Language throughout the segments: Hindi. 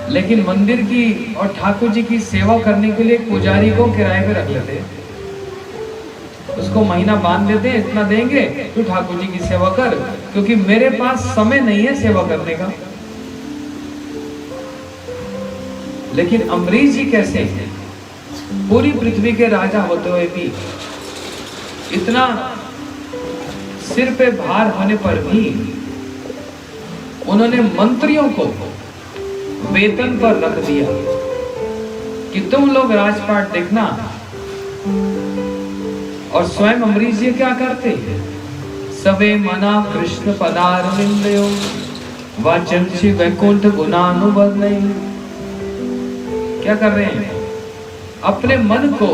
लेकिन मंदिर की और ठाकुर जी की सेवा करने के लिए पुजारी को किराए पे रख लेते, उसको महीना बांध देते, इतना देंगे तो ठाकुर जी की सेवा कर, क्योंकि मेरे पास समय नहीं है सेवा करने का। लेकिन अम्बरीश जी कैसे हैं, पूरी पृथ्वी के राजा होते हुए भी, इतना सिर पे भार होने पर भी उन्होंने मंत्रियों को वेतन पर रख दिया कि तुम लोग राजपाट देखना, और स्वयं अम्बरीश जी क्या करते हैं, सवे मना कृष्ण पदारविंदयो वाचंसी वैकुंठ गुणानुबंधय। क्या कर रहे हैं, अपने मन को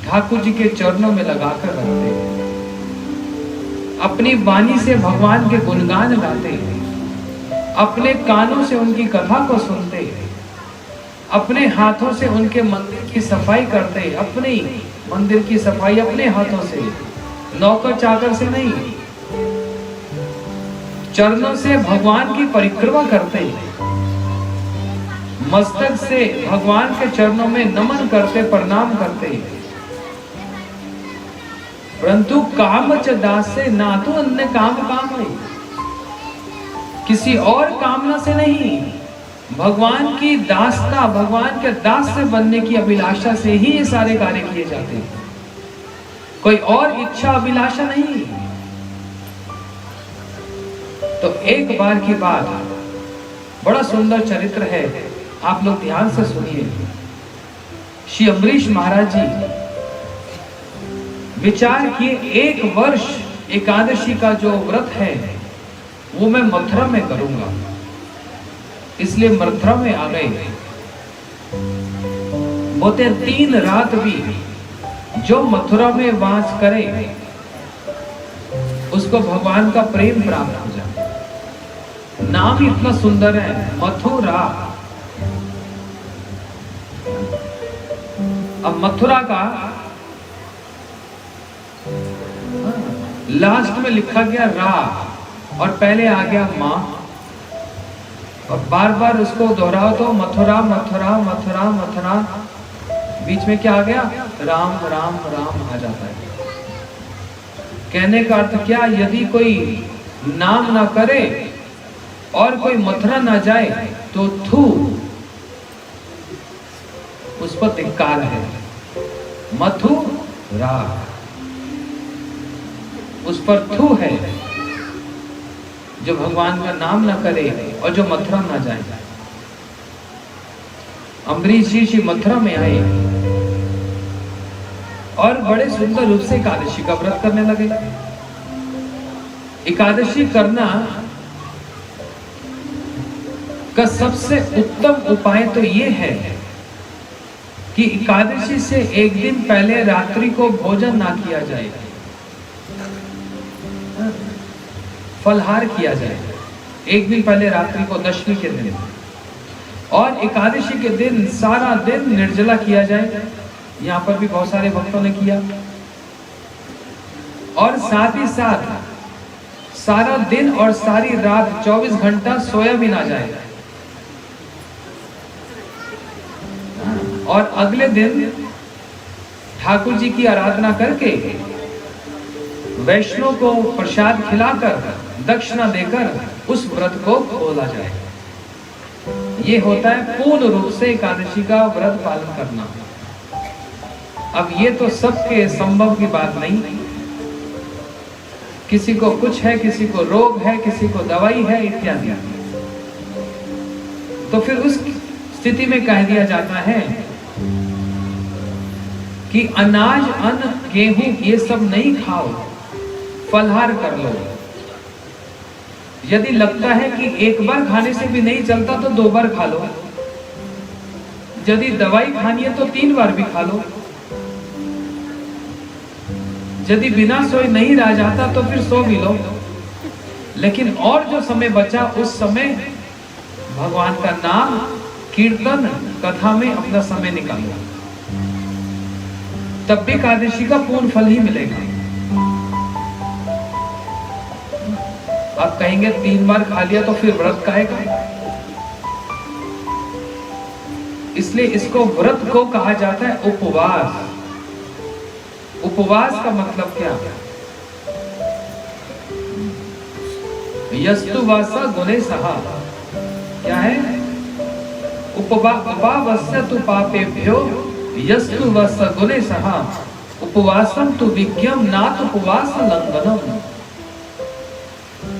ठाकुर जी के चरणों में लगाकर रखते हैं, अपनी वाणी से भगवान के गुणगान गाते हैं, अपने कानों से उनकी कथा को सुनते हैं, अपने हाथों से उनके मंदिर की सफाई करते हैं, अपनी मंदिर की सफाई अपने हाथों से, नौकर चाकर से नहीं, चरणों से भगवान की परिक्रमा करते हैं, मस्तक से भगवान के चरणों में नमन करते, प्रणाम करते हैं। परंतु काम च दास से ना तो अन्य काम है, किसी और कामना से नहीं, भगवान की दासता, भगवान के दास से बनने की अभिलाषा से ही ये सारे कार्य किए जाते हैं, कोई और इच्छा अभिलाषा नहीं। तो एक बार की बात, बड़ा सुंदर चरित्र है, आप लोग ध्यान से सुनिए। श्री अम्बरीश महाराज जी विचार किए, एक वर्ष एकादशी का जो व्रत है वो मैं मथुरा में करूंगा, इसलिए मथुरा में आ गए। बोते 3 रात भी जो मथुरा में वास करे उसको भगवान का प्रेम प्राप्त हो जाए। नाम ही इतना सुंदर है, मथुरा। अब मथुरा का लास्ट में लिखा गया रा और पहले आ गया मां, और बार बार उसको दोहराओ तो मथुरा मथुरा मथुरा मथुरा, बीच में क्या आ गया, राम राम राम आ जाता है। कहने का अर्थ क्या, यदि कोई नाम ना करे और कोई मथुरा ना जाए तो थू, उस पर धिक्कार है। मथुरा उस पर थू है, जो भगवान का नाम ना करे और जो मथुरा ना जाए। अम्बरीश जी मथुरा में आए और बड़े सुंदर रूप से एकादशी का व्रत करने लगे। एकादशी करना का सबसे उत्तम उपाय तो ये है कि एकादशी से एक दिन पहले रात्रि को भोजन ना किया जाए, फलहार किया जाए एक दिन पहले रात्रि को, दशमी के दिन, और एकादशी के दिन सारा दिन निर्जला किया जाए। यहाँ पर भी बहुत सारे भक्तों ने किया, और साथ ही साथ सारा दिन और सारी रात 24 घंटा सोया भी ना जाए, और अगले दिन ठाकुर जी की आराधना करके वैष्णव को प्रसाद खिलाकर, दक्षिणा देकर उस व्रत को खोला जाए। ये होता है पूर्ण रूप से एकादशी का व्रत पालन करना। अब ये तो सबके संभव की बात नहीं, किसी को कुछ है, किसी को रोग है, किसी को दवाई है इत्यादि। तो फिर उस स्थिति में कह दिया जाता है कि अनाज, अन्न, गेहूं ये सब नहीं खाओ, फलहार कर लो। यदि लगता है कि एक बार खाने से भी नहीं चलता तो 2 बार खा लो, यदि दवाई खानी है तो 3 बार भी खा लो, यदि बिना सोए नहीं रह जाता तो फिर सो भी लो। लेकिन और जो समय बचा उस समय भगवान का नाम, कीर्तन, कथा में अपना समय निकालो, तब भी एकादशी का पूर्ण फल ही मिलेगा। आप कहेंगे 3 बार खा लिया तो फिर व्रत काहे का? इसलिए इसको व्रत को कहा जाता है उपवास। उपवास का मतलब क्या है? यस्तु वासा गुणे सहा, क्या है? उपावस्य तु पापेभ्यो यस्तु वासा गुणे सहा उपवासम तु विज्ञम नाथ उपवास लंघनम।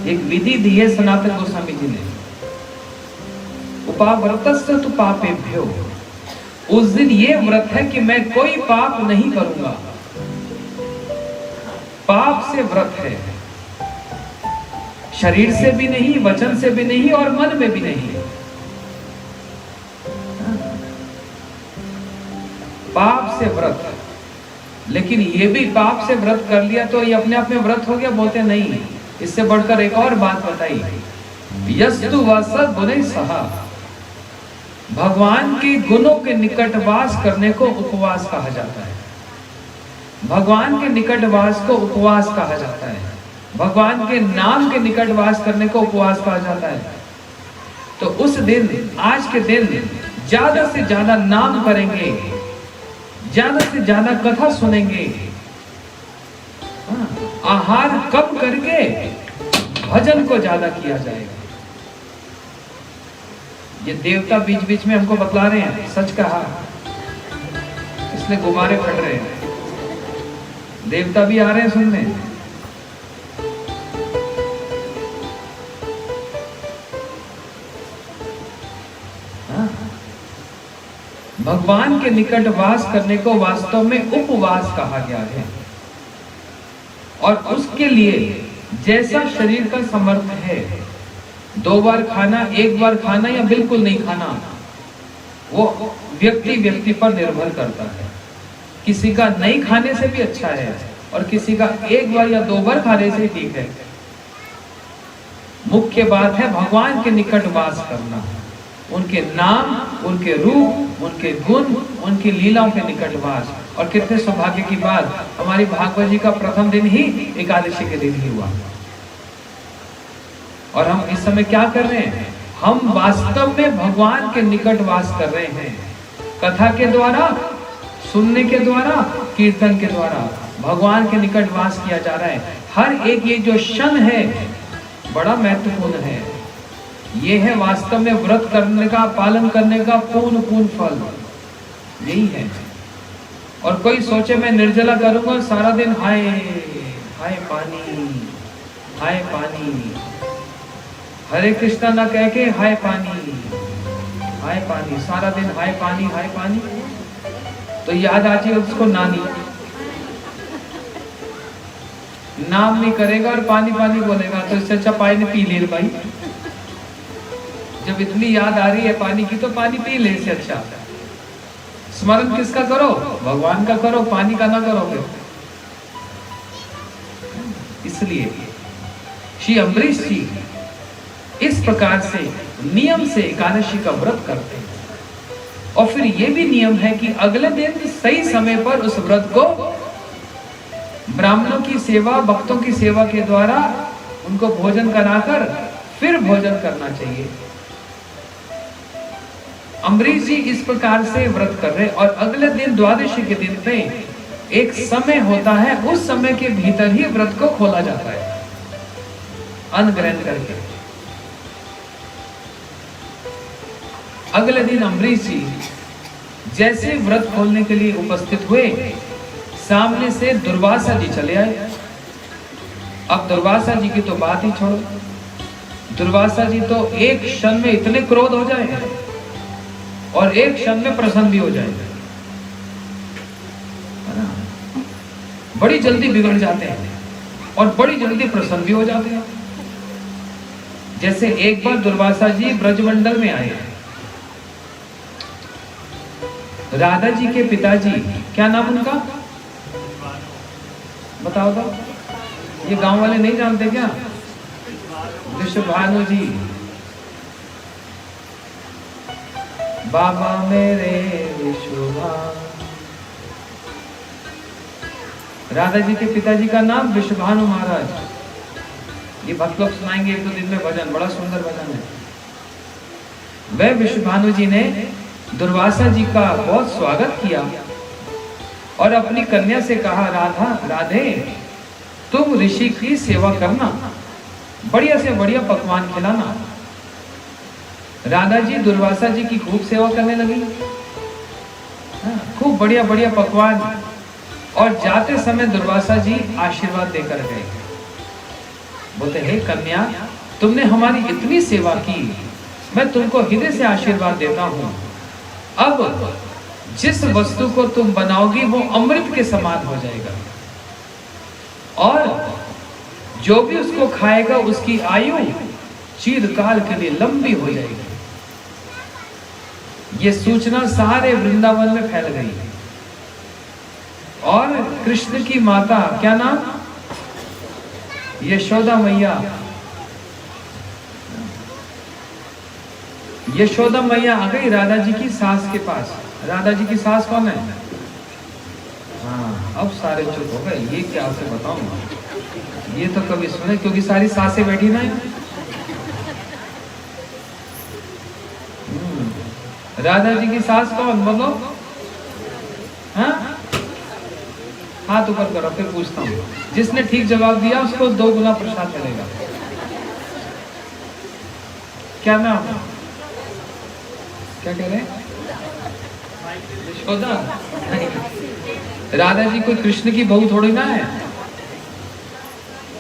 एक विधि दी है सनातन गोस्वामी जी ने। उपाव्रतस्य तु पापेभ्यो, उस दिन ये व्रत है कि मैं कोई पाप नहीं करूंगा। पाप से व्रत है, शरीर से भी नहीं, वचन से भी नहीं और मन में भी नहीं। पाप से व्रत, लेकिन ये भी पाप से व्रत कर लिया तो ये अपने आप में व्रत हो गया? बोलते नहीं, इससे बढ़कर एक और बात बताई। यस्तु वासद गुणे सहा, भगवान के गुणों के निकट वास करने को उपवास कहा जाता है। भगवान के निकट वास को उपवास कहा जाता है। भगवान के नाम के निकट वास करने को उपवास कहा जाता है। तो उस दिन, आज के दिन ज्यादा से ज्यादा नाम करेंगे, ज्यादा से ज्यादा कथा सुनेंगे, आहार कम करके भजन को ज्यादा किया जाएगा। ये देवता बीच बीच में हमको बतला रहे हैं, सच कहा, इसलिए गुब्बारे फट रहे हैं। देवता भी आ रहे हैं सुनने। भगवान के निकट वास करने को वास्तव में उपवास कहा गया है। और उसके लिए जैसा शरीर का समर्थ है, 2 बार खाना, 1 बार खाना या बिल्कुल नहीं खाना, वो व्यक्ति व्यक्ति पर निर्भर करता है। किसी का नहीं खाने से भी अच्छा है और किसी का 1 बार या 2 बार खाने से ठीक है। मुख्य बात है भगवान के निकट वास करना, उनके नाम, उनके रूप, उनके गुण, उनकी लीलाओं के निकट वास। और कितने सौभाग्य की बात, हमारी भागवत जी का प्रथम दिन ही एकादशी के दिन ही हुआ। और हम इस समय क्या कर रहे हैं? हम वास्तव में भगवान के निकट वास कर रहे हैं। कथा के द्वारा, सुनने के द्वारा, कीर्तन के द्वारा भगवान के निकट वास किया जा रहा है। हर एक ये जो क्षण है बड़ा महत्वपूर्ण है। ये है वास्तव में व्रत करने का, पालन करने का पूर्ण फल, यही है। और कोई सोचे मैं निर्जला करूंगा सारा दिन, हाय हाय पानी, हाय पानी, हरे कृष्णा ना कह के हाय पानी, हाय पानी, सारा दिन हाय पानी, हाय पानी, तो याद आती है उसको नानी। नाम नहीं करेगा और पानी पानी बोलेगा, तो इससे अच्छा पानी पी ले भाई। जब इतनी याद आ रही है पानी की तो पानी पी ले, इससे अच्छा। स्मरण किसका करो? भगवान का करो, पानी का ना करोगे। इसलिए श्री अम्बरीश जी इस प्रकार से नियम से एकादशी का व्रत करते हैं। और फिर ये भी नियम है कि अगले दिन सही समय पर उस व्रत को ब्राह्मणों की सेवा, भक्तों की सेवा के द्वारा उनको भोजन कराकर फिर भोजन करना चाहिए। अम्बरीश जी इस प्रकार से व्रत कर रहे, और अगले दिन द्वादशी के दिन पे एक समय होता है, उस समय के भीतर ही व्रत को खोला जाता है अन्न ग्रहण करके। अगले दिन अम्बरीश जी जैसे व्रत खोलने के लिए उपस्थित हुए, सामने से दुर्वासा जी चले आए। अब दुर्वासा जी की तो बात ही छोड़ो, दुर्वासा जी तो एक क्षण में इतने क्रोध हो जाए और एक क्षण में प्रसन्न भी हो जाए, बड़ी जल्दी बिगड़ जाते हैं और बड़ी जल्दी प्रसन्न भी हो जाते हैं। जैसे एक बार दुर्वासा जी ब्रजमंडल में आए, राधा जी के पिताजी, क्या नाम उनका बताओ तो, ये गांव वाले नहीं जानते क्या? विश्वभानु जी, बाबा मेरे विश्वभानु। राधा जी के पिताजी का नाम विश्वभानु महाराज। ये भक्त लोग सुनाएंगे 1-2 दिन में भजन, बड़ा सुंदर भजन है। वह विश्वभानु जी ने दुर्वासा जी का बहुत स्वागत किया और अपनी कन्या से कहा, राधे तुम ऋषि की सेवा करना, बढ़िया से बढ़िया पकवान खिलाना। राधा जी दुर्वासा जी की खूब सेवा करने लगी, खूब बढ़िया बढ़िया पकवान। और जाते समय दुर्वासा जी आशीर्वाद देकर गए। बोलते, हे कन्या, तुमने हमारी इतनी सेवा की, मैं तुमको हृदय से आशीर्वाद देता हूं। अब जिस वस्तु को तुम बनाओगी वो अमृत के समान हो जाएगा, और जो भी उसको खाएगा उसकी आयु चिरकाल के लिए लंबी हो जाएगी। ये सूचना सारे वृंदावन में फैल गई। और कृष्ण की माता, क्या नाम, यशोदा मैया, यशोदा मैया आ गई राधा जी की सास के पास। राधा जी की सास कौन है? हाँ, अब सारे चुप हो गए। ये क्या आपसे बताऊं, ये तो कभी सुने, क्योंकि सारी सासें बैठी ना। राधा जी की सास कौन, बोलो? हाँ, हाथ ऊपर करो, फिर पूछता हूँ। जिसने ठीक जवाब दिया उसको 2 गुना प्रसाद मिलेगा। क्या नाम, क्या कह रहे हैं? यशोदा? राधा जी कोई कृष्ण की बहू थोड़ी ना है।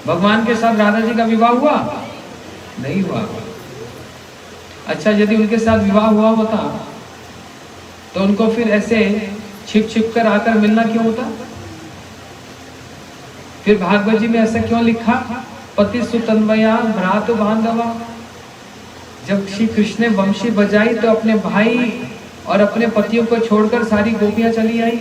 भगवान के साथ राधा जी का विवाह हुआ? नहीं हुआ। अच्छा, यदि उनके साथ विवाह हुआ होता तो उनको फिर ऐसे छिप छिप कर आकर मिलना क्यों होता? फिर भागवत जी में ऐसा क्यों लिखा, पति सुतन्वया भ्रातु बांधवा? जब श्री कृष्ण ने वंशी बजाई तो अपने भाई और अपने पतियों को छोड़कर सारी गोपियां चली आई।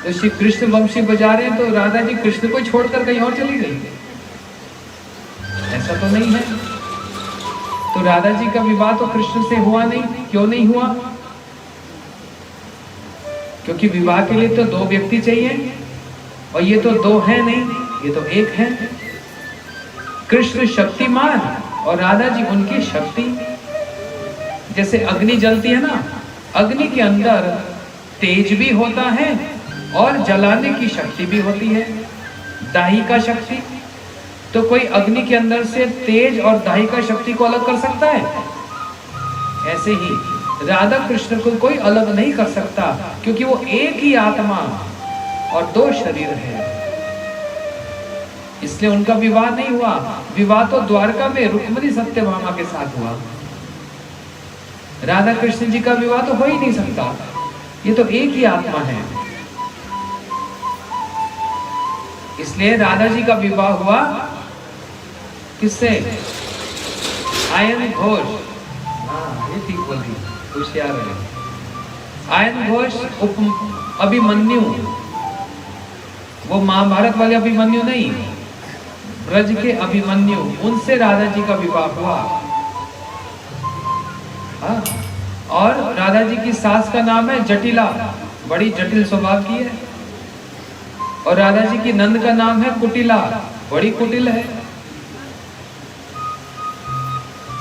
तो श्री कृष्ण वंशी बजा रहे हैं तो राधा जी कृष्ण को छोड़कर कहीं और चली गई? ऐसा तो नहीं है। तो राधा जी का विवाह तो कृष्ण से हुआ नहीं। क्यों नहीं हुआ? क्योंकि विवाह के लिए तो 2 व्यक्ति चाहिए, और ये तो 2 है नहीं, ये तो 1 है। कृष्ण शक्तिमान और राधा जी उनकी शक्ति। जैसे अग्नि जलती है ना, अग्नि के अंदर तेज भी होता है और जलाने की शक्ति भी होती है, दाही का शक्ति। तो कोई अग्नि के अंदर से तेज और दाही का शक्ति को अलग कर सकता है? ऐसे ही राधा कृष्ण को कोई अलग नहीं कर सकता, क्योंकि वो एक ही आत्मा और 2 शरीर है। इसलिए उनका विवाह नहीं हुआ। विवाह तो द्वारका में रुक्मिणी सत्यभामा के साथ हुआ। राधा कृष्ण जी का विवाह तो हो ही नहीं सकता, ये तो एक ही आत्मा है। इसलिए राधा जी का विवाह हुआ किससे? आयन घोष। हाँ, ये ठीक बोल रही, होशियार है। आयन घोष अभिमन्यु, वो महाभारत वाले अभिमन्यु नहीं, ब्रज के अभिमन्यु, उनसे राधा जी का विवाह हुआ। हाँ, और राधा जी की सास का नाम है जटिला, बड़ी जटिल स्वभाव की है। और राधा जी की नंद का नाम है कुटिला, बड़ी कुटिल है,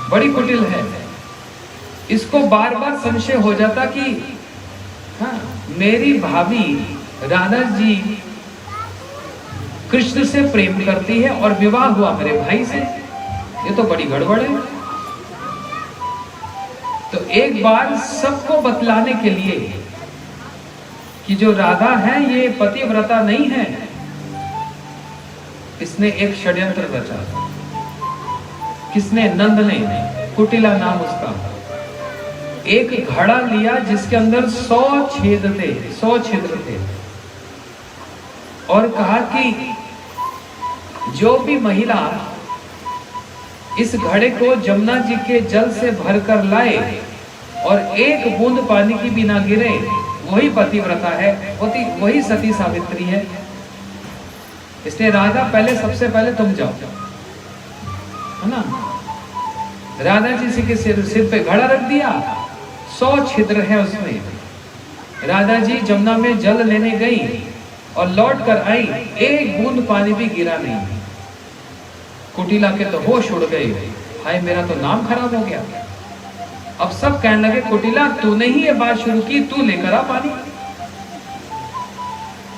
बड़ी कुटिल है। इसको बार बार संशय हो जाता कि हाँ, मेरी भाभी राधा जी कृष्ण से प्रेम करती है और विवाह हुआ मेरे भाई से, ये तो बड़ी गड़बड़ है। तो एक बार सबको बतलाने के लिए कि जो राधा है ये पतिव्रता नहीं है, इसने एक षड्यंत्र रचा। किसने? नंद ने। कुटिला नाम उसका। एक घड़ा लिया जिसके अंदर 100 छेद थे, 100 छिद्र थे, और कहा कि जो भी महिला इस घड़े को जमुना जी के जल से भरकर लाए और एक बूंद पानी की भी ना गिरे, वही पतिव्रता है, वही सती सावित्री है। इसलिए राधा पहले, सबसे पहले तुम जाओ, है ना। राधा जी के सिर पे घड़ा रख दिया, 100 छिद्र है उसमें। राधा जी जमुना में जल लेने गई और लौट कर आई, एक बूंद पानी भी गिरा नहीं। कुटिला के तो होश उड़ गए, हाय मेरा तो नाम खराब हो गया। अब सब कहने लगे कुटिला तूने ही ये बात शुरू की, तू लेकर आ पानी।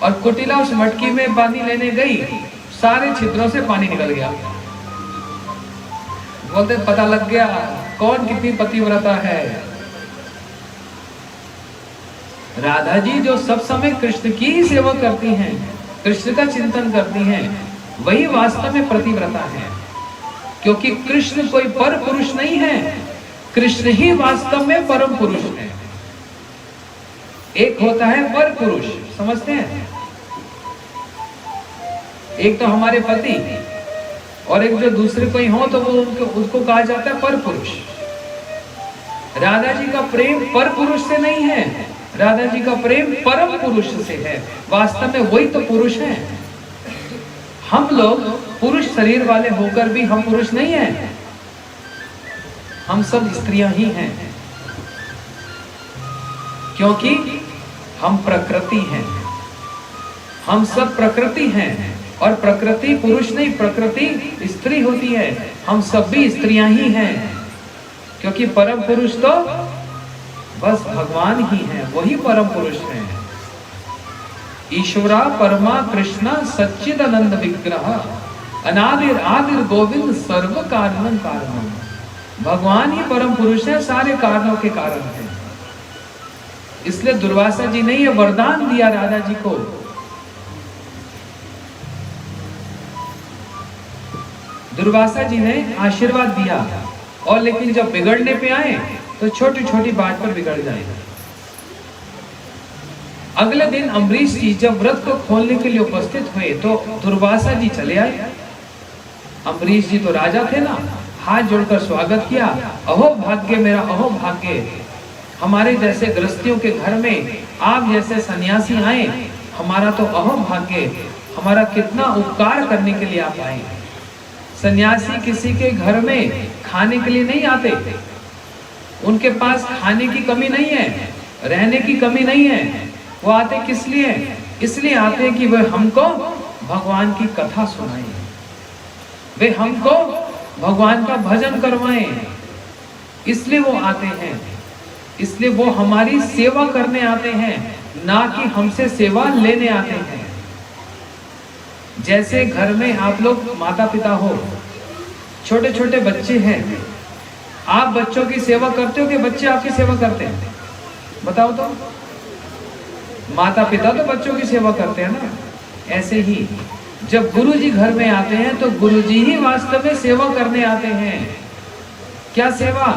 और कुटिला उस मटकी में पानी लेने गई, सारे छिद्रों से पानी निकल गया। बोलते पता लग गया कौन कितनी पतिव्रता है। राधा जी जो सब समय कृष्ण की ही सेवा करती हैं, कृष्ण का चिंतन करती हैं, वही वास्तव में पतिव्रता है। क्योंकि कृष्ण कोई पर पुरुष नहीं है, कृष्ण ही वास्तव में परम पुरुष है। एक होता है पर पुरुष, समझते हैं? एक तो हमारे पति और एक जो दूसरे कोई हो तो वो उसको कहा जाता है पर पुरुष। राधा जी का प्रेम पर पुरुष से नहीं है, राधा जी का प्रेम परम पुरुष से है। वास्तव में वही तो पुरुष है। हम लोग पुरुष शरीर वाले होकर भी हम पुरुष नहीं हैं, हम सब स्त्रियां ही हैं। क्योंकि हम प्रकृति हैं, हम सब प्रकृति हैं। और प्रकृति पुरुष नहीं, प्रकृति स्त्री होती है। हम सब भी स्त्रियां ही हैं। क्योंकि परम पुरुष तो बस भगवान ही हैं, वही परम पुरुष हैं। ईश्वरा परमा कृष्ण सच्चिदानंद विग्रह अनादिर आदिर गोविंद सर्व कारणं कारणम। भगवान ही परम पुरुष है, सारे कारणों के कारण है। इसलिए दुर्वासा जी ने यह वरदान दिया राधा जी को। दुर्वासा जी ने आशीर्वाद दिया, और लेकिन जब बिगड़ने पे आए तो छोटी छोटी बात पर बिगड़ जाए। अगले दिन अम्बरीश जी जब व्रत को खोलने के लिए उपस्थित हुए तो दुर्वासा जी चले आए। अम्बरीश जी तो राजा थे ना, हाथ जोड़कर स्वागत किया। अहो भाग्य मेरा, अहो भाग्य, हमारे जैसे गृहस्थियों के घर में आप जैसे सन्यासी आए, हमारा तो अहो भाग्य, हमारा कितना उपकार करने के लिए आप आए। सन्यासी किसी के घर में खाने के लिए नहीं आते, उनके पास खाने की कमी नहीं है, रहने की कमी नहीं है। वो आते किस लिए? इसलिए आते हैं कि वे हमको भगवान की कथा सुनाएं, वे हमको भगवान का भजन करवाएं। इसलिए वो आते हैं, इसलिए वो हमारी सेवा करने आते हैं, ना कि हमसे सेवा लेने आते हैं। जैसे घर में आप लोग माता पिता हो, छोटे छोटे बच्चे हैं, आप बच्चों की सेवा करते हो कि बच्चे आपकी सेवा करते हैं? बताओ तो। माता पिता तो बच्चों की सेवा करते हैं ना। ऐसे ही जब गुरु जी घर में आते हैं तो गुरु जी ही वास्तव में सेवा करने आते हैं। क्या सेवा?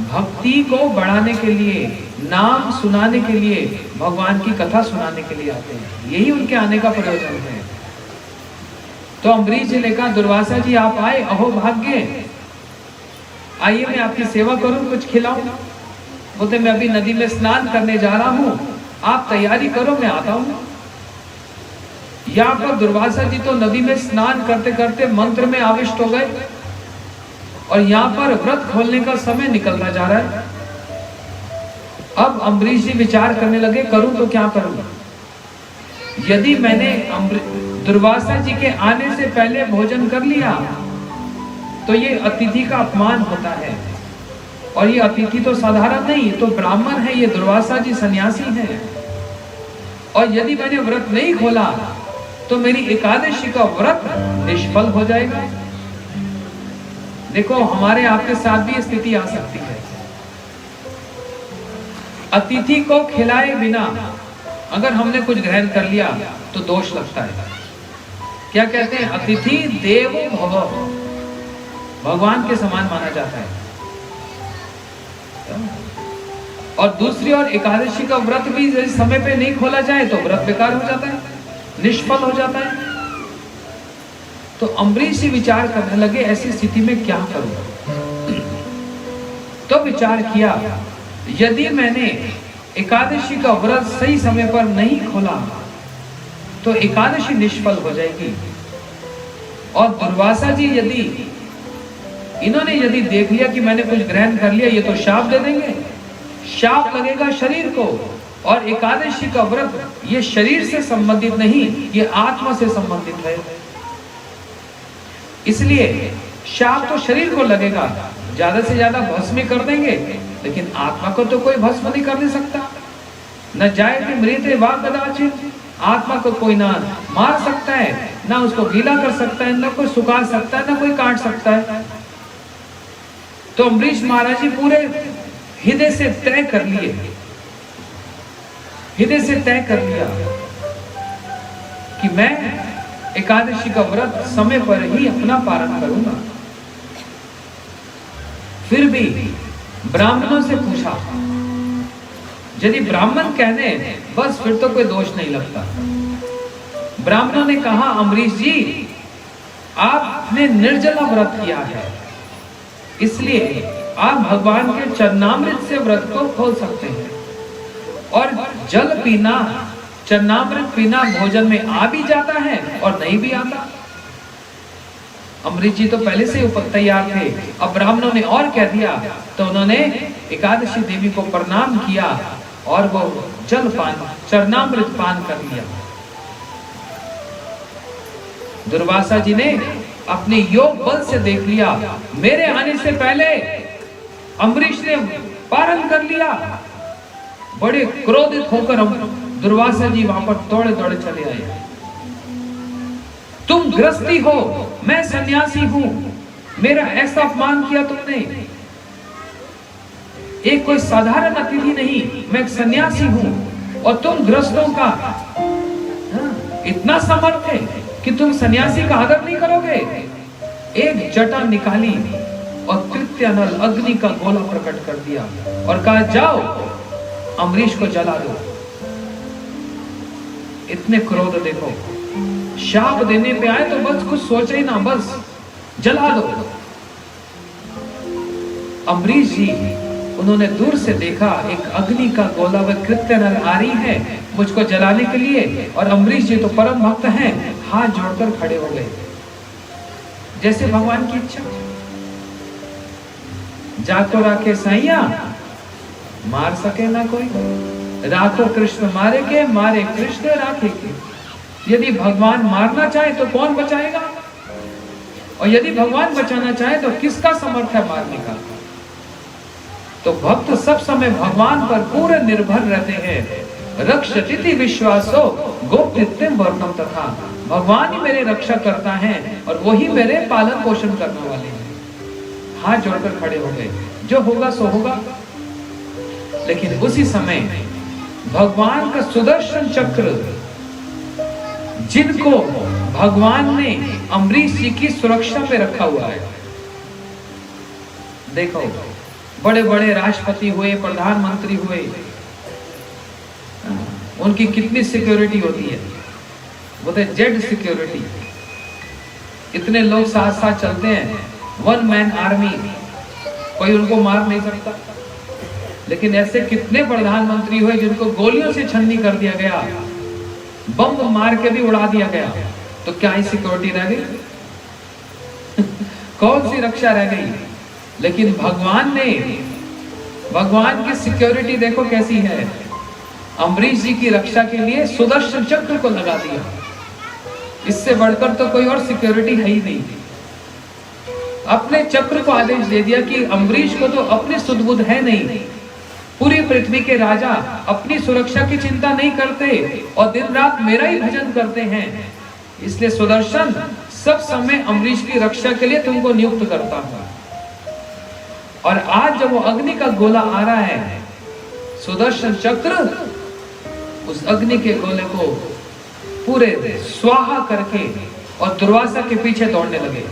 भक्ति को बढ़ाने के लिए, नाम सुनाने के लिए, भगवान की कथा सुनाने के लिए आते हैं। यही उनके आने का प्रयोजन है। तो अम्बरीश जी ने कहा दुर्वासा जी आप आए, अहो भाग्य, आइए मैं आपकी सेवा करूं, कुछ खिलाऊं। बोलते मैं अभी नदी में स्नान करने जा रहा हूं, आप तैयारी करो, मैं आता हूं। यहाँ पर दुर्वासा जी तो नदी में स्नान करते करते मंत्र में आविष्ट हो गए, और यहाँ पर व्रत खोलने का समय निकलता जा रहा है। अब अम्बरीश जी विचार करने लगे, करूं तो क्या करूं? यदि मैंने दुर्वासा जी के आने से पहले भोजन कर लिया तो ये अतिथि का अपमान होता है। और ये अतिथि तो साधारण नहीं, तो ब्राह्मण है, ये दुर्वासा जी सन्यासी हैं। और यदि मैंने व्रत नहीं खोला तो मेरी एकादशी का व्रत निष्फल हो जाएगा। देखो हमारे आपके साथ भी स्थिति आ सकती है। अतिथि को खिलाए बिना अगर हमने कुछ ग्रहण कर लिया तो दोष लगता है। क्या कहते हैं? अतिथि देवो भव, भगवान के समान माना जाता है। और दूसरी ओर एकादशी का व्रत भी यदि समय पे नहीं खोला जाए तो व्रत बेकार हो जाता है, निष्फल हो जाता है। तो अम्बरीश जी विचार करने लगे ऐसी स्थिति में क्या करूं। तो विचार किया यदि मैंने एकादशी का व्रत सही समय पर नहीं खोला तो एकादशी निष्फल हो जाएगी। और दुर्वासा जी इन्होंने यदि देख लिया कि मैंने कुछ ग्रहण कर लिया, ये तो शाप दे देंगे, शाप लगेगा शरीर को। और एकादशी का व्रत ये शरीर से संबंधित नहीं, ये आत्मा से संबंधित है। इसलिए शाप तो शरीर को लगेगा, ज्यादा से ज्यादा भस्मी कर देंगे लेकिन आत्मा को तो कोई भस्म नहीं कर नहीं सकता। न जायते मृते वा कदाचित, आत्मा को कोई ना मार सकता है, ना उसको गीला कर सकता है, ना कोई सुखा सकता है, ना कोई काट सकता है। तो अम्बरीश महाराज जी पूरे हृदय से तय कर लिए, हृदय से तय कर लिया कि मैं एकादशी का व्रत समय पर ही अपना पारण करूंगा। फिर भी ब्राह्मणों से पूछा, यदि ब्राह्मण कहने बस फिर तो कोई दोष नहीं लगता। ब्राह्मणों ने कहा, अम्बरीश जी आपने निर्जला व्रत किया है, इसलिए आप भगवान के चरणामृत से व्रत को खोल सकते हैं। और जल पीना, चरणामृत पीना भोजन में आ भी जाता है और नहीं भी आता। अम्बरीश जी तो पहले से ही तैयार थे। अब ब्राह्मणों ने और कह दिया तो उन्होंने एकादशी देवी को प्रणाम किया और वो जल पान, चरणामृत पान कर लिया। दुर्वासा जी ने अपने योग बल से देख लिया, मेरे आने से पहले अम्बरीश ने पारण कर लिया। बड़े क्रोधित होकर दुर्वासा जी वहां पर दौड़े दौड़े चले आए। तुम गृहस्थी हो, मैं सन्यासी हूं, मेरा ऐसा अपमान किया तुमने। एक कोई साधारण अतिथि नहीं, मैं एक सन्यासी हूं और तुम गृहस्थों का इतना समर्थ है कि तुम सन्यासी का आदर नहीं करोगे। एक जटा निकाली और कृत्यानल अग्नि का गोला प्रकट कर दिया और कहा, जाओ अम्बरीश को जला दो। इतने क्रोध देखो, शाप देने पे आए तो बस कुछ सोचे ही ना, बस जला दो। अम्बरीश जी उन्होंने दूर से देखा, एक अग्नि का गोला व कृत्यानल आ रही है मुझको जलाने के लिए, और अम्बरीश जी तो परम भक्त हैं, हाथ जोड़कर खड़े हो गए जैसे भगवान की इच्छा। जाको राखे साइया, मार सके ना कोई, राखो कृष्ण मारे के, मारे कृष्ण राखे के। यदि भगवान मारना चाहे तो कौन बचाएगा, और यदि भगवान बचाना चाहे तो किसका समर्थ है मारने का। तो भक्त सब समय भगवान पर पूरे निर्भर रहते हैं। रक्षति विश्वासो गोप्तित्वम वर्णम तथा, भगवान ही मेरे रक्षा करता है और वही मेरे पालन पोषण करने वाले हैं। हाथ जोड़कर खड़े हो गए, जो होगा सो होगा। लेकिन उसी समय भगवान का सुदर्शन चक्र, जिनको भगवान ने अम्बरीश जी की सुरक्षा पे रखा हुआ है। देखो, बड़े बड़े राष्ट्रपति हुए, प्रधानमंत्री हुए, उनकी कितनी सिक्योरिटी होती है, बोलते जेड सिक्योरिटी। इतने लोग साथ साथ चलते हैं, वन मैन आर्मी, कोई उनको मार नहीं सकता। लेकिन ऐसे कितने प्रधानमंत्री हुए जिनको गोलियों से छन्नी कर दिया गया, बम मार के भी उड़ा दिया गया, तो क्या ही सिक्योरिटी रह गई? कौन सी रक्षा रह गई? लेकिन भगवान की सिक्योरिटी देखो कैसी है। अम्बरीश जी की रक्षा के लिए सुदर्शन चक्र को लगा दिया, इससे बढ़कर तो कोई और सिक्योरिटी है ही नहीं। अपने चक्र को आदेश दे दिया कि अम्बरीश को तो अपनी सुध-बुध है नहीं, पूरी पृथ्वी के राजा अपनी सुरक्षा की चिंता नहीं करते और दिन रात मेरा ही भजन करते हैं, इसलिए सुदर्शन सब समय अम्बरीश की रक्षा के लिए तुमको नियुक्त करता हूं। और आज जब वो अग्नि का गोला आ रहा है, सुदर्शन चक्र उस अग्नि के गोले को पूरे स्वाहा करके और दुर्वासा के पीछे दौड़ने लगे।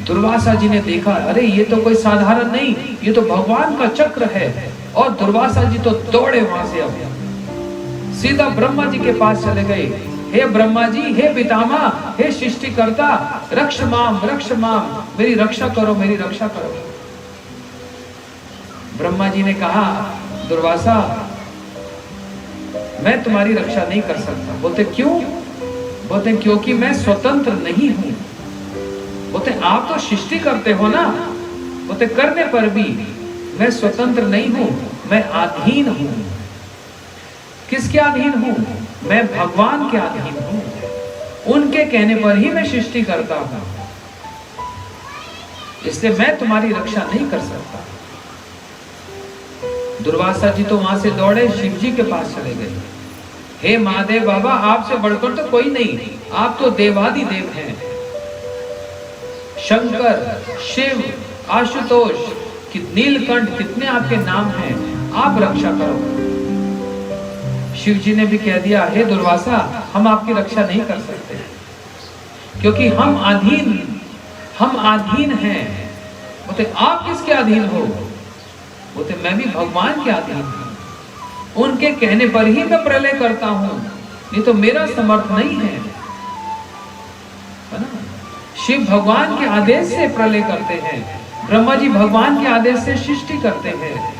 दुर्वासा जी ने देखा, अरे ये तो कोई साधारण नहीं, ये तो भगवान का चक्र है। और दुर्वासा जी तो दौड़े वहां से, अब सीधा ब्रह्मा जी के पास चले गए। हे ब्रह्मा जी, हे पितामह, हे सृष्टिकर्ता, रक्ष माम, मेरी रक्षा करो, मेरी रक्षा करो। ब्रह्मा जी ने कहा, दुर्वासा मैं तुम्हारी रक्षा नहीं कर सकता। बोलते क्यों? बोलते क्योंकि मैं स्वतंत्र नहीं हूं। बोलते आप तो सृष्टि करते हो ना, बोलते करने पर भी मैं स्वतंत्र नहीं हूं, मैं अधीन हूं। किसके अधीन हूं? मैं भगवान के अधीन हूं, उनके कहने पर ही मैं सृष्टि करता हूं, इसलिए मैं तुम्हारी रक्षा नहीं कर सकता। दुर्वासा जी तो वहां से दौड़े शिव जी के पास चले गए। हे महादेव बाबा, आपसे बढ़कर तो कोई नहीं, आप तो देवादि देव हैं। शंकर, शिव, आशुतोष, नीलकंठ, कितने आपके नाम हैं, आप रक्षा करो। शिव जी ने भी कह दिया, हे दुर्वासा, हम आपकी रक्षा नहीं कर सकते, क्योंकि हम अधीन हैं। बोलते आप किसके अधीन हो? बोलते मैं भी भगवान के अधीन हूं, उनके कहने पर ही मैं प्रलय करता हूं, नहीं तो मेरा समर्थ नहीं है ना। शिव भगवान के आदेश से प्रलय करते हैं, ब्रह्मा जी भगवान के आदेश से सृष्टि करते हैं।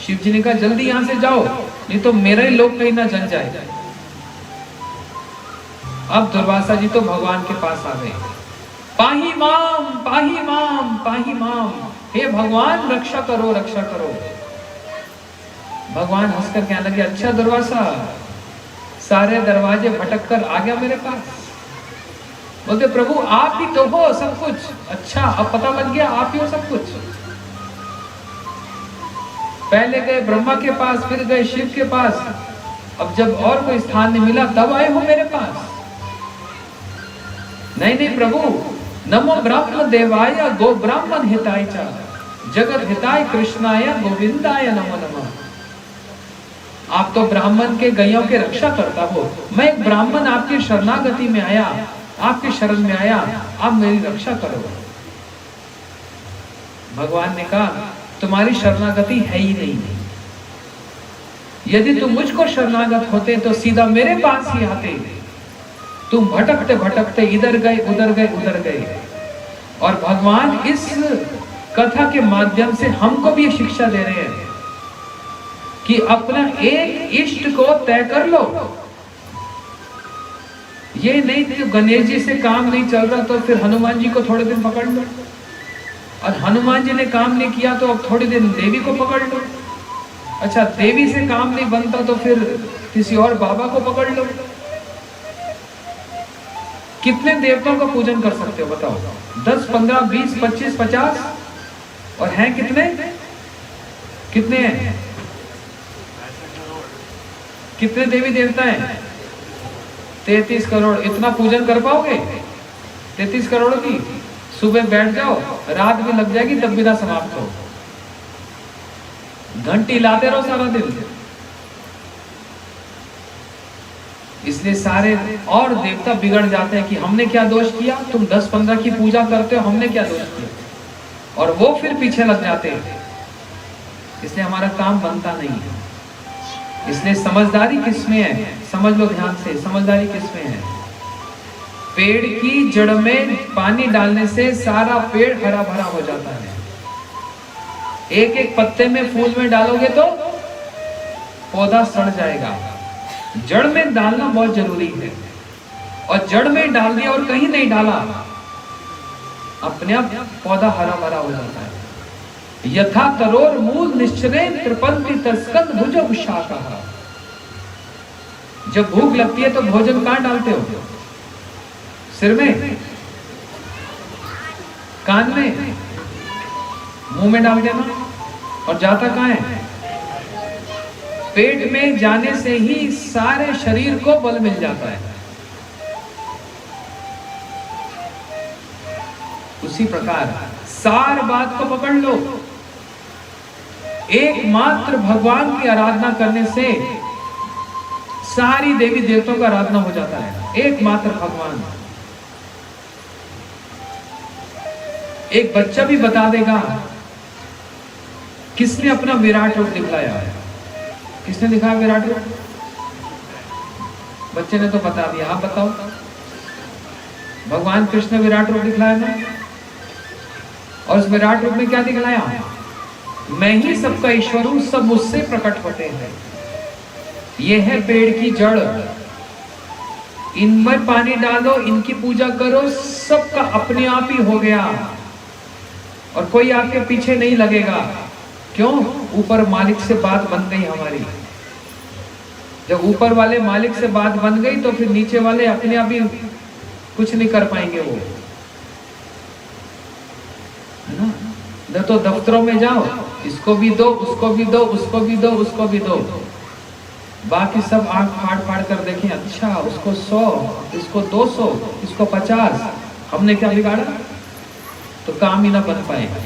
शिव जी ने कहा जल्दी यहां से जाओ, नहीं तो मेरा ही लोग कहीं ना जल जाए। अब दुर्वासा जी तो भगवान के पास आ गए। पाही माम, पाही माम, पाही माम, हे भगवान रक्षा करो, रक्षा करो। भगवान हंसकर कहने लगे, अच्छा दुर्वासा, सारे दरवाजे भटक कर आ गया मेरे पास। बोलते प्रभु आप ही तो हो सब कुछ। अच्छा अब पता लग गया आप ही हो सब कुछ। पहले गए ब्रह्मा के पास, फिर गए शिव के पास, अब जब और कोई स्थान नहीं मिला तब आए हो मेरे पास। नहीं नहीं प्रभु, नमो ब्राह्मण देवाय गो ब्राह्मण हिताय च जगत हिताय कृष्णाय गोविंदाय नमो नमः। आप तो ब्राह्मण के गैयों के रक्षा करता हो, मैं एक ब्राह्मण आपकी शरणागति में आया, आपकी शरण में आया, आप मेरी रक्षा करो। भगवान ने कहा तुम्हारी शरणागति है ही नहीं। यदि तुम मुझको शरणागत होते तो सीधा मेरे पास ही आते। तुम भटकते भटकते इधर गए उधर गए उधर गए। और भगवान इस कथा के माध्यम से हमको भी शिक्षा दे रहे हैं कि अपना एक इष्ट को तय कर लो। ये नहीं कि गणेश जी से काम नहीं चल रहा तो फिर हनुमान जी को थोड़े दिन पकड़ लो, और हनुमान जी ने काम नहीं किया तो अब थोड़े दिन देवी को पकड़ लो। अच्छा देवी से काम नहीं बनता तो फिर किसी और बाबा को पकड़ लो। कितने देवताओं का पूजन कर सकते हो बताओ? 10, 15, 20, 25, 50 और हैं कितने? कितने हैं? कितने देवी देवता हैं? 33 करोड़। इतना पूजन कर पाओगे 33 करोड़ की? सुबह बैठ जाओ, रात भी लग जाएगी तब भी ना समाप्त हो। घंटी लाते रहो सारा दिन। इसलिए सारे और देवता बिगड़ जाते हैं कि हमने क्या दोष किया, तुम 10-15 की पूजा करते हो, हमने क्या दोष किया, और वो फिर पीछे लग जाते हैं। इसलिए हमारा काम बनता नहीं है। इसलिए समझदारी किसमें है? समझ लो ध्यान से, समझदारी किसमें है? पेड़ की जड़ में पानी डालने से सारा पेड़ हरा भरा हो जाता है। एक एक पत्ते में फूल में डालोगे तो पौधा सड़ जाएगा। जड़ में डालना बहुत जरूरी है, और जड़ में डाल दिया और कहीं नहीं डाला, अपने आप पौधा हरा भरा हो जाता है। यथा तरोर मूल निश्चरेण त्रिपंथी तस्कंद भुजग शाखा। जब भूख लगती है तो भोजन कहां डालते हो? सिर में, कान में, मुंह में डाल देना। और जाता कहां है? पेट में जाने से ही सारे शरीर को बल मिल जाता है। उसी प्रकार सार बात को पकड़ लो। एकमात्र भगवान की आराधना करने से सारी देवी देवताओं का आराधना हो जाता है। एकमात्र भगवान। एक बच्चा भी बता देगा किसने अपना विराट रूप दिखलाया है। किसने दिखाया विराट रूप? बच्चे ने तो बता दिया, आप बताओ। भगवान कृष्ण ने विराट रूप दिखलाया ना, और उस विराट रूप में क्या दिखलाया? मैं ही सबका ईश्वर हूं, सब मुझसे प्रकट होते हैं। यह है पेड़ की जड़। इनमें पानी डालो, इनकी पूजा करो, सबका अपने आप ही हो गया, और कोई आपके पीछे नहीं लगेगा। क्यों? ऊपर मालिक से बात बन गई हमारी। जब ऊपर वाले मालिक से बात बन गई तो फिर नीचे वाले अपने आप ही कुछ नहीं कर पाएंगे वो, है ना? न तो दफ्तरों में जाओ, इसको भी दो, उसको भी दो, उसको भी दो, उसको भी दो, बाकी सब आंख फाड़ फाड़ कर देखें, अच्छा उसको 100, इसको 200, इसको 50, हमने क्या बिगाड़ा? तो काम ही ना बन पाएगा।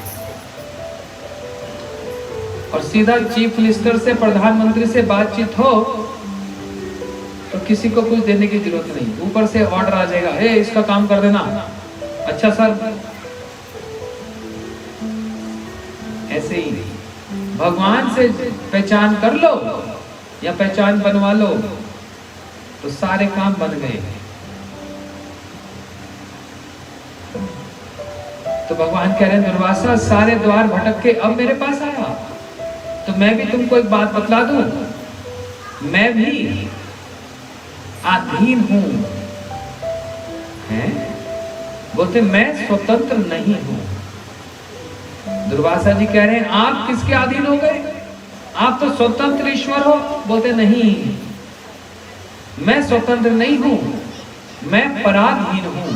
और सीधा चीफ मिनिस्टर से, प्रधानमंत्री से बातचीत हो तो किसी को कुछ देने की जरूरत नहीं, ऊपर से ऑर्डर आ जाएगा, हे इसका काम कर देना। अच्छा सर। ऐसे ही भगवान से पहचान कर लो या पहचान बनवा लो तो सारे काम बन गए। तो भगवान कह रहे हैं दुर्वासा, सारे द्वार भटक के अब मेरे पास आया, तो मैं भी तुमको एक बात बतला दूं, मैं भी अधीन हूं। हैं? बोलते मैं स्वतंत्र नहीं हूं। दुर्वासा जी कह रहे हैं आप किसके अधीन हो गए? आप तो स्वतंत्र ईश्वर हो। बोलते नहीं, मैं स्वतंत्र नहीं हूं, मैं पराधीन हूं।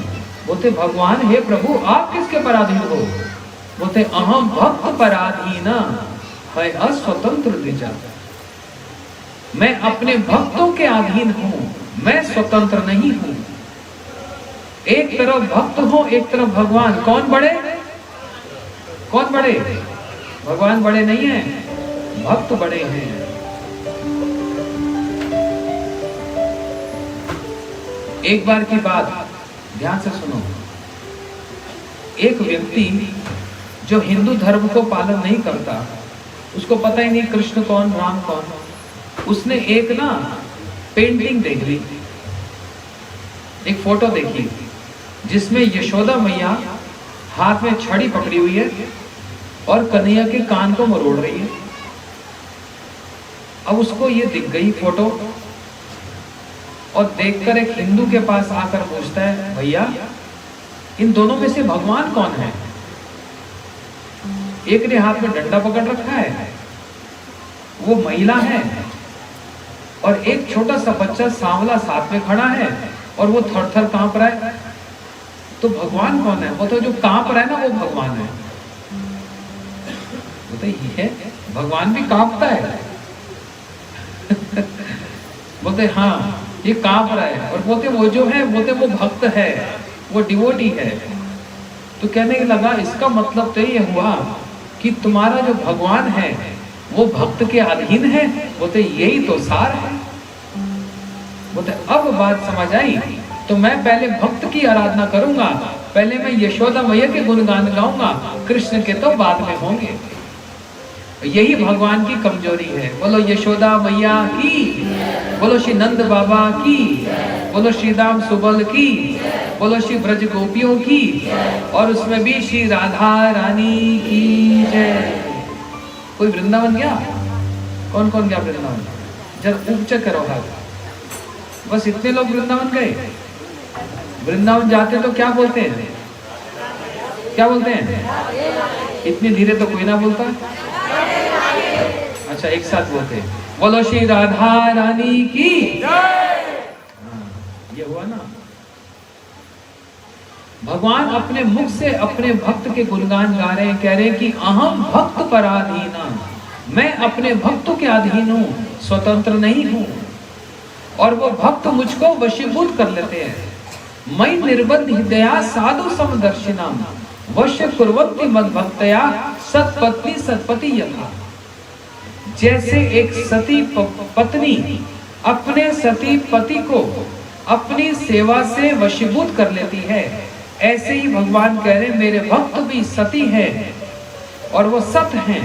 बोलते भगवान हे प्रभु आप किसके पराधीन हो? बोलते अहम भक्त पराधीन है अस्वतंत्र द्विजा। मैं अपने भक्तों के अधीन हूं, मैं स्वतंत्र नहीं हूं। एक तरफ भक्त हो, एक तरफ भगवान, कौन बड़े? कौन बड़े? भगवान बड़े नहीं है, भक्त बड़े हैं। एक बार की बात ध्यान से सुनो। एक व्यक्ति जो हिंदू धर्म को पालन नहीं करता, उसको पता ही नहीं कृष्ण कौन राम कौन, उसने एक ना पेंटिंग देख ली, एक फोटो देखी जिसमें यशोदा मैया हाथ में छड़ी पकड़ी हुई है और कन्हैया के कान को मरोड़ रही है। अब उसको ये दिख गई फोटो और देखकर एक हिंदू के पास आकर पूछता है, भैया इन दोनों में से भगवान कौन है? एक ने हाथ में डंडा पकड़ रखा है, वो महिला है, और एक छोटा सा बच्चा सांवला साथ में खड़ा है और वो थर थर कांप रहा है। तो भगवान कौन है? वो तो जो कांप रहा है ना वो भगवान है। बोलते ये भगवान भी कांपता है? बोलते हाँ ये कांप रहा है। और बोलते वो जो है, बोलते वो भक्त है, वो डिवोटी है। तो कहने लगा इसका मतलब तो ये हुआ कि तुम्हारा जो भगवान है वो भक्त के अधीन है। बोलते यही तो सार है। बोलते अब बात समझ आई, तो मैं पहले भक्त की आराधना करूंगा, पहले मैं यशोदा मैया के गुणगान गाऊंगा, कृष्ण के तो बाद में होंगे। यही भगवान की कमजोरी है। बोलो यशोदा मैया की, बोलो श्री नंद बाबा की, बोलो श्री राम सुबल की, बोलो श्री ब्रज गोपियों की, और उसमें भी श्री राधा रानी की जय। कोई वृंदावन गया? कौन कौन गया वृंदावन? जरा ऊंचा करो हाथ। बस इतने लोग वृंदावन गए? वृंदावन जाते तो क्या बोलते हैं? क्या बोलते हैं? इतनी धीरे तो कोई ना बोलता। अच्छा एक साथ बोलते हैं, बोलो श्री राधा रानी की जय। ये हुआ ना। भगवान अपने मुख से अपने भक्त के गुणगान गा रहे हैं, कह रहे हैं कि अहम भक्त पराधीना, मैं अपने भक्तों के अधीन हूं, स्वतंत्र नहीं हूं। और वो भक्त मुझको वशीभूत कर लेते हैं। मैं निर्बंध हृदया साधु समदर्शिना वश्य कुर्वन्ति मद भक्तया सत्पत्नी सत्पति यथा। जैसे एक सती पत्नी अपने सती पति को अपनी सेवा से वशीभूत कर लेती है, ऐसे ही भगवान कह रहे मेरे भक्त भी सती हैं और वो सत हैं,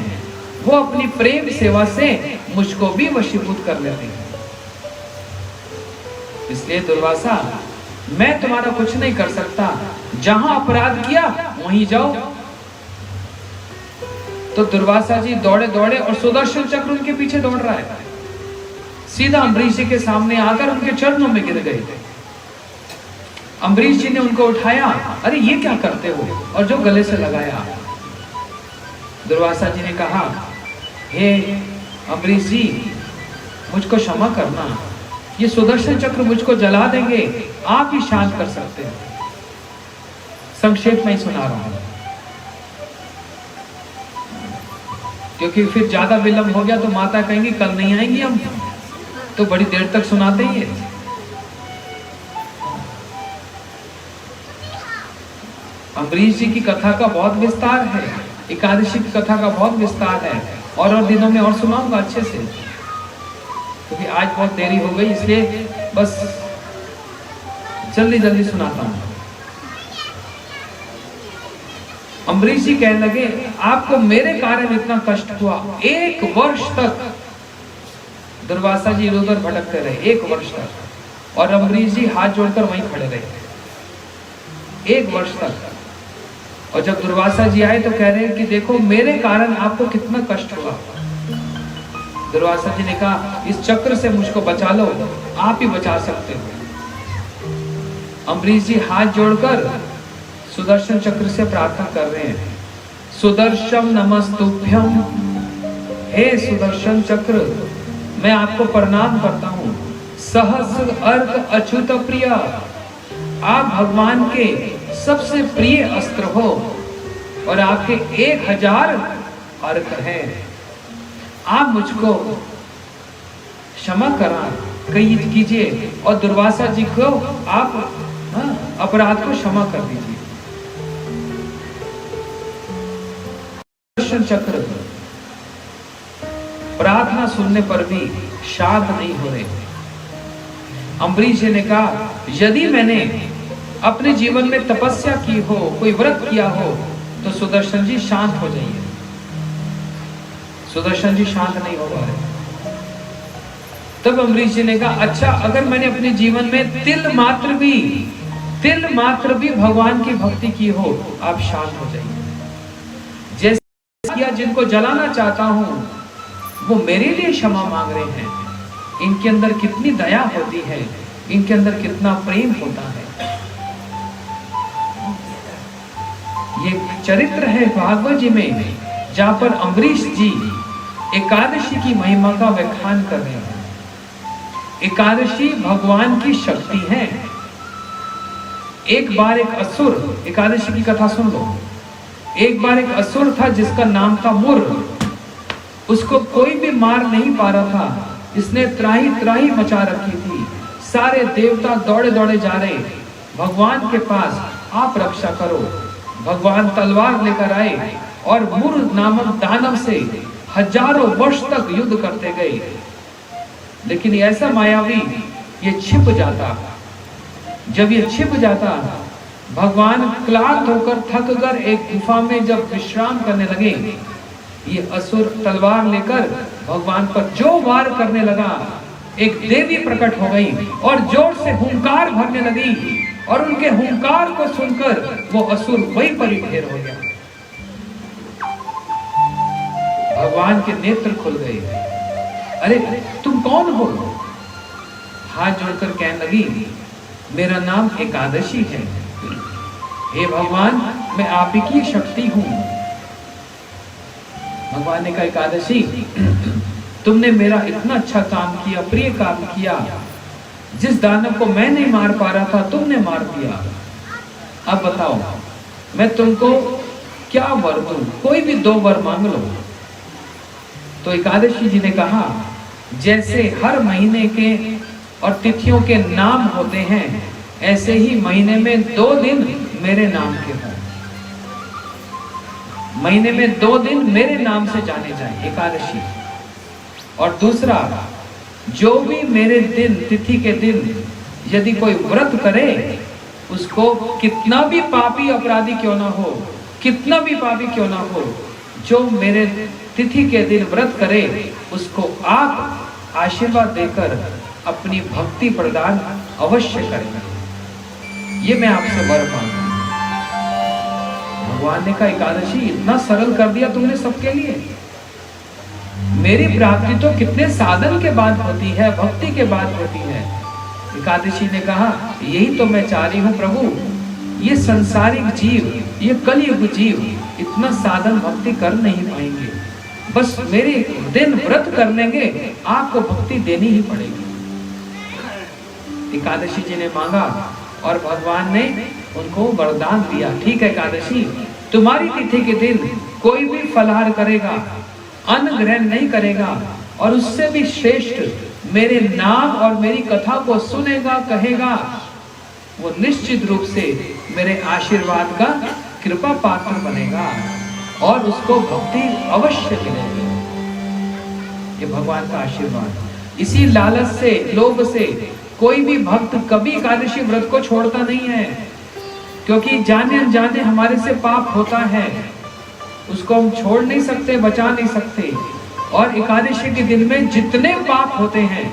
वो अपनी प्रेम सेवा से मुझको भी वशीभूत कर लेते हैं। इसलिए दुर्वासा मैं तुम्हारा कुछ नहीं कर सकता, जहां अपराध किया वहीं जाओ। तो दुर्वासा जी दौड़े दौड़े और सुदर्शन चक्र उनके पीछे दौड़ रहा है, सीधा अम्बरीश जी के सामने आकर उनके चरणों में गिर गए। अम्बरीश जी ने उनको उठाया, अरे ये क्या करते हो, और जो गले से लगाया। दुर्वासा जी ने कहा, हे अम्बरीश जी मुझको क्षमा करना, ये सुदर्शन चक्र मुझको जला देंगे, आप ही शांत कर सकते हैं। संक्षेप में ही सुना रहा हूं। क्योंकि फिर ज्यादा विलंब हो गया तो माता कहेंगी कल नहीं आएंगी हम, तो बड़ी देर तक सुनाते ही है। अम्बरीश जी की कथा का बहुत विस्तार है, एकादशी की कथा का बहुत विस्तार है, और दिनों में और सुनाऊंगा अच्छे से, क्योंकि आज बहुत देरी हो गई, इसलिए बस जल्दी जल्दी सुनाता हूं। अम्बरीश जी कहने लगे आपको मेरे कारण इतना कष्ट हुआ। 1 वर्ष तक दुर्वासा जी इधर उधर भटकते रहे, 1 वर्ष तक, और अम्बरीश जी हाथ जोड़कर वहीं खड़े रहे 1 वर्ष तक। और जब दुर्वासा जी आए तो कह रहे हैं कि देखो मेरे कारण आपको कितना कष्ट हुआ। दुर्वासा जी ने कहा इस चक्र से मुझको बचा लो, आप ही बचा सकते हो। अम्बरीश जी हाथ जोड़कर सुदर्शन चक्र से प्रार्थना कर रहे हैं, सुदर्शन नमस्तुभ्यम, हे सुदर्शन चक्र मैं आपको प्रणाम करता हूं। सहस्र अर्क अच्युत प्रिय, आप भगवान के सबसे प्रिय अस्त्र हो और आपके 1000 अर्क हैं। आप मुझको क्षमा करा कीजिए और दुर्वासा जी को आप अपराध को क्षमा कर दीजिए। सुदर्शन चक्र प्रार्थना सुनने पर भी शांत नहीं हो रहे। अम्बरीश जी ने कहा यदि मैंने अपने जीवन में तपस्या की हो, कोई व्रत किया हो, तो सुदर्शन जी शांत हो जाइए। सुदर्शन जी शांत नहीं हो पा रहे। तब अम्बरीश जी ने कहा अच्छा अगर मैंने अपने जीवन में तिल मात्र भी भगवान की भक्ति की हो, आप शांत हो जाइए। जैसे किया जिनको जलाना चाहता हूं वो मेरे लिए क्षमा मांग रहे हैं। इनके अंदर कितनी दया होती है, इनके अंदर कितना प्रेम होता है। ये चरित्र है भागवत जी में, जहां पर अम्बरीश जी एकादशी की महिमा का व्याख्यान कर रहे हैं। एकादशी भगवान की शक्ति है। एक बार एक असुर, एकादशी की कथा सुन लो। एक बार एक असुर था जिसका नाम था मुर। उसको कोई भी मार नहीं पा रहा था, इसने त्राही त्राही मचा रखी थी। सारे देवता दौड़े दौड़े जा रहे भगवान के पास, आप रक्षा करो। भगवान तलवार लेकर आए और मुर नामक दानव से हजारों वर्ष तक युद्ध करते गए, लेकिन ऐसा मायावी ये छिप जाता। जब ये छिप जाता, भगवान क्लांत होकर थक कर एक गुफा में जब विश्राम करने लगे, ये असुर तलवार लेकर भगवान पर जो वार करने लगा, एक देवी प्रकट हो गई और जोर से हुंकार भरने लगी, और उनके हुंकार को सुनकर वो असुर वहीं पर ही ढेर हो गया। भगवान के नेत्र खुल गए। अरे तुम कौन हो? हाथ जोड़कर कहने लगी मेरा नाम एकादशी है। हे भगवान मैं आप ही की शक्ति हूं। भगवान ने कहा एकादशी तुमने मेरा इतना अच्छा काम किया, प्रिय काम किया। जिस दानव को मैं नहीं मार पा रहा था तुमने मार दिया। अब बताओ मैं तुमको क्या वर दूं? कोई भी 2 वर मांग लो। तो एकादशी जी ने कहा जैसे हर महीने के और तिथियों के नाम होते हैं, ऐसे ही महीने में 2 दिन मेरे नाम के हों। महीने में 2 दिन मेरे नाम से जाने जाए एकादशी। और दूसरा, जो भी मेरे दिन, तिथि के दिन यदि कोई व्रत करे, उसको कितना भी पापी अपराधी क्यों ना हो, कितना भी पापी क्यों ना हो, जो मेरे तिथि के दिन व्रत करे, उसको आप आशीर्वाद देकर अपनी भक्ति प्रदान अवश्य करें। ये मैं आपसे वर मांगता हूं। भगवान ने कहा एकादशी इतना सरल कर दिया तुमने सबके लिए। मेरी प्राप्ति तो कितने साधन के बाद होती है, भक्ति के बाद होती है। एकादशी ने कहा यही तो मैं चाह रही हूं प्रभु। ये संसारिक जीव, ये कलयुग जीव इतना साधन भक्ति कर नहीं पाएंगे। बस मेरे दिन व्रत कर लेंगे, आपको भक्ति देनी ही पड़ेगी। एकादशी जी ने मांगा और भगवान ने उनको वरदान दिया। ठीक है एकादशी, तुम्हारी तिथि के दिन कोई भी फलाहार करेगा, अन्न ग्रहण नहीं करेगा और उससे भी श्रेष्ठ मेरे नाम और मेरी कथा को सुनेगा, कहेगा, वो निश्चित रूप से मेरे आशीर्वाद का कृपा पात्र बनेगा और उसको भक्ति अवश्य मिलेगी। ये भगवान का आशीर्वाद। इसी लालच से, लोभ से कोई भी भक्त कभी एकादशी व्रत को छोड़ता नहीं है, क्योंकि जाने अनजाने हमारे से पाप होता है, उसको हम छोड़ नहीं सकते, बचा नहीं सकते। और एकादशी के दिन में जितने पाप होते हैं,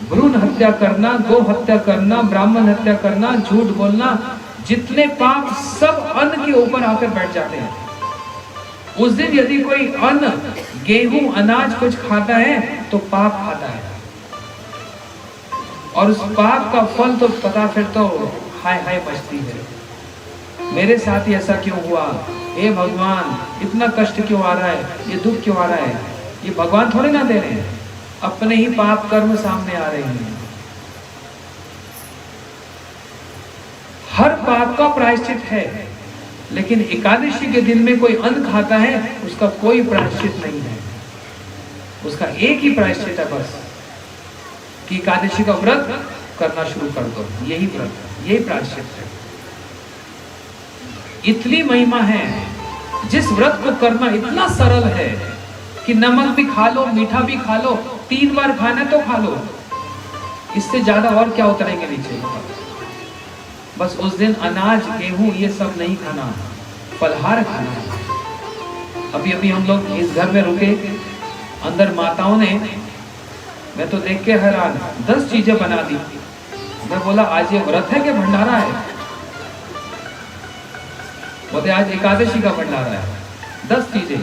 भ्रूण हत्या करना, गो हत्या करना, ब्राह्मण हत्या करना, झूठ बोलना, जितने पाप सब अन्न के ऊपर आकर बैठ जाते हैं। उस दिन यदि कोई अन्न, गेहूं, अनाज कुछ खाता है तो पाप खाता है, और उस पाप का फल तो पता, फिर तो हाय हाय मचती है। मेरे साथ ही ऐसा क्यों हुआ, हे भगवान इतना कष्ट क्यों आ रहा है, ये दुख क्यों आ रहा है। ये भगवान थोड़े ना दे रहे हैं, अपने ही पाप कर्म सामने आ रहे हैं। हर पाप का प्रायश्चित है, लेकिन एकादशी के दिन में कोई अन्न खाता है उसका कोई प्रायश्चित नहीं है। उसका एक ही प्रायश्चित है बस, कि एकादशी का व्रत करना शुरू कर दो। यही व्रत है, यही प्रायश्चित है। इतनी महिमा है, जिस व्रत को करना इतना सरल है कि नमक भी खा लो, मीठा भी खा लो, 3 बार खाना तो खा लो, इससे ज्यादा और क्या उतरेंगे नीचे। बस उस दिन अनाज, गेहूं ये सब नहीं खाना, फलहार खाना है। अभी अभी हम लोग इस घर में रुके, अंदर माताओं ने, मैं तो देख के हैरान, 10 चीजें बना दी। मैं बोला आज ये व्रत है कि भंडारा है? बोले आज एकादशी का भंडारा है। 10 चीजें।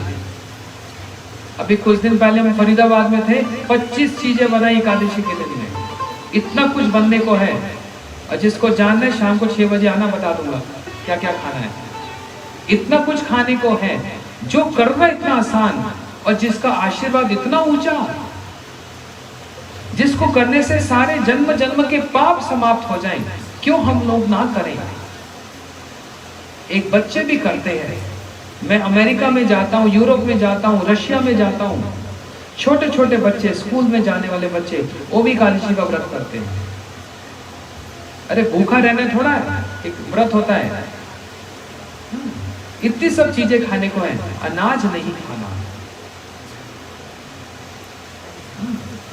अभी कुछ दिन पहले हम फरीदाबाद में थे, 25 चीजें बनाई एकादशी के दिन में। इतना कुछ बनने को है, और जिसको जानना है शाम को 6 बजे आना, बता दूंगा क्या क्या खाना है। इतना कुछ खाने को है, जो करना इतना आसान और जिसका आशीर्वाद इतना ऊंचा, जिसको करने से सारे जन्म जन्म के पाप समाप्त हो जाएं, क्यों हम लोग ना करें। एक बच्चे भी करते हैं। मैं अमेरिका में जाता हूँ, यूरोप में जाता हूँ, रशिया में जाता हूँ, छोटे छोटे बच्चे, स्कूल में जाने वाले बच्चे, वो भी एकादशी का व्रत करते हैं। अरे भूखा रहना थोड़ा है, एक व्रत होता है। इतनी सब चीजें खाने को है, अनाज नहीं खाना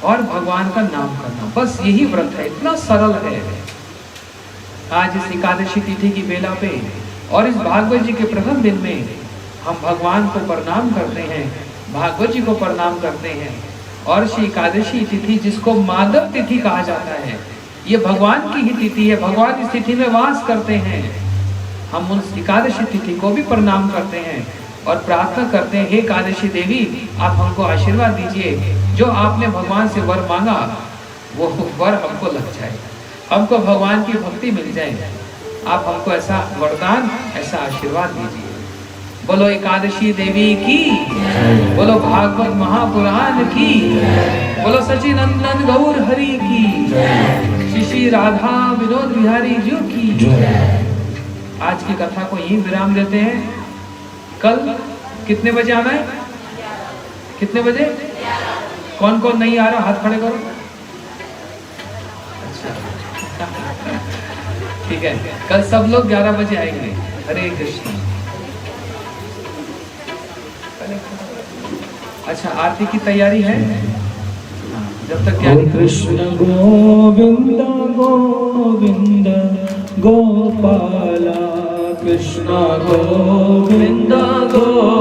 और भगवान का नाम करना, बस यही व्रत है। इतना सरल है। आज इस एकादशी तिथि की बेला पे और इस भागवत जी के प्रथम दिन में हम भगवान को प्रणाम करते हैं, भागवत जी को प्रणाम करते हैं। और श्री एकादशी तिथि, जिसको माधव तिथि कहा जाता है, ये भगवान की ही तिथि है। भगवान इस तिथि में वास करते हैं। हम उस एकादशी तिथि को भी प्रणाम करते हैं और प्रार्थना करते हैं, हे एकादशी देवी आप हमको आशीर्वाद दीजिए, जो आपने भगवान से वर मांगा वो वर हमको लग जाए, हमको भगवान की भक्ति मिल जाए। आप हमको ऐसा वरदान, ऐसा आशीर्वाद दीजिए। बोलो एकादशी देवी की, बोलो भागवत महापुराण की, बोलो सचिनंदन गौर हरि की, श्री श्री राधा विनोद बिहारी जी की। आज की कथा को यही विराम देते हैं। कल कितने बजे आना है? कितने बजे? कौन कौन नहीं आ रहा हाथ खड़े करो। अच्छा ठीक है, कल सब लोग 11 बजे आएंगे। हरे कृष्ण। अच्छा आरती की तैयारी है? जब तक हरे कृष्ण गोविंद गोविंद गोपाला, कृष्ण गोविंद गोविंद